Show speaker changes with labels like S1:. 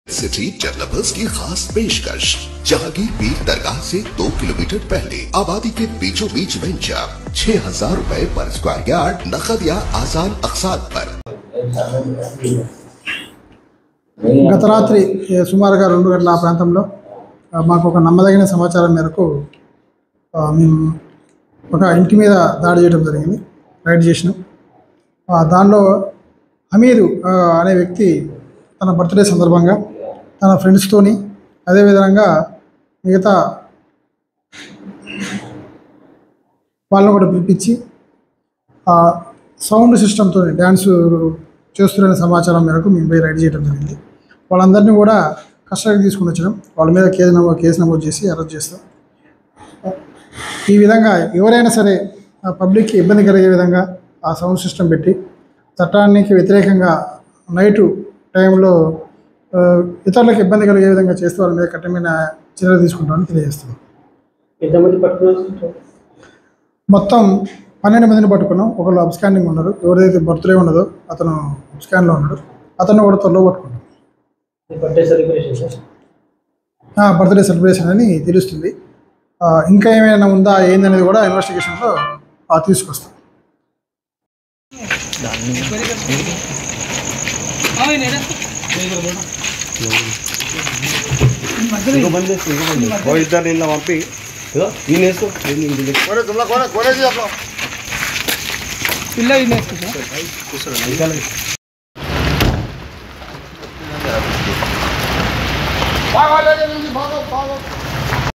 S1: City developers की खास पेशकश जहांगीर पीर दरगाह से 2 किलोमीटर पहले आबादी के बीचों बीच वेंचर 6,000 रुपए पर स्क्वायर यार्ड नकद या आसान अकसाद पर।
S2: గత రాత్రి సుమారుగా 2 గంటల ఆ ప్రాంతంలో మాకు ఒక నమ్మదగిన సమాచారం మేరకు మేము ఒక ఇంటి మీద దాడి చేయడం జరిగింది. రైడ్ చేసినాం. దానిలో హమీదు అనే వ్యక్తి తన బర్త్డే సందర్భంగా తన ఫ్రెండ్స్తోని అదేవిధంగా మిగతా వాళ్ళని కూడా పిలిపించి సౌండ్ సిస్టమ్తో డ్యాన్స్ చేస్తున్న సమాచారం మేరకు మేము పోయి రైడ్ చేయడం జరిగింది. వాళ్ళందరినీ కూడా కస్టడీకి తీసుకుని వచ్చినాం. వాళ్ళ మీద కేసు నమోదు చేసి అరెస్ట్ చేస్తాం. ఈ విధంగా ఎవరైనా సరే పబ్లిక్కి ఇబ్బంది కలిగే విధంగా ఆ సౌండ్ సిస్టమ్ పెట్టి చట్టానికి వ్యతిరేకంగా నైటు టైంలో ఇతరులకు ఇబ్బంది కలిగే విధంగా చేస్తే వాళ్ళ మీద కఠినమైన చర్యలు తీసుకుంటామని తెలియజేస్తున్నాం. మొత్తం 12 మందిని పట్టుకున్నాం. ఒకళ్ళు అబ్స్కాండింగ్ ఉన్నారు. ఎవరైతే బర్త్డే ఉన్నదో అతను అబ్స్కాండ్లో ఉన్నాడు. అతను కూడా త్వరలో పట్టుకున్నాం. బర్త్డే సెలబ్రేషన్ అని తెలుస్తుంది. ఇంకా ఏమైనా ఉందా ఏందనేది కూడా ఇన్వెస్టిగేషన్లో తీసుకొస్తాం.
S3: పంపి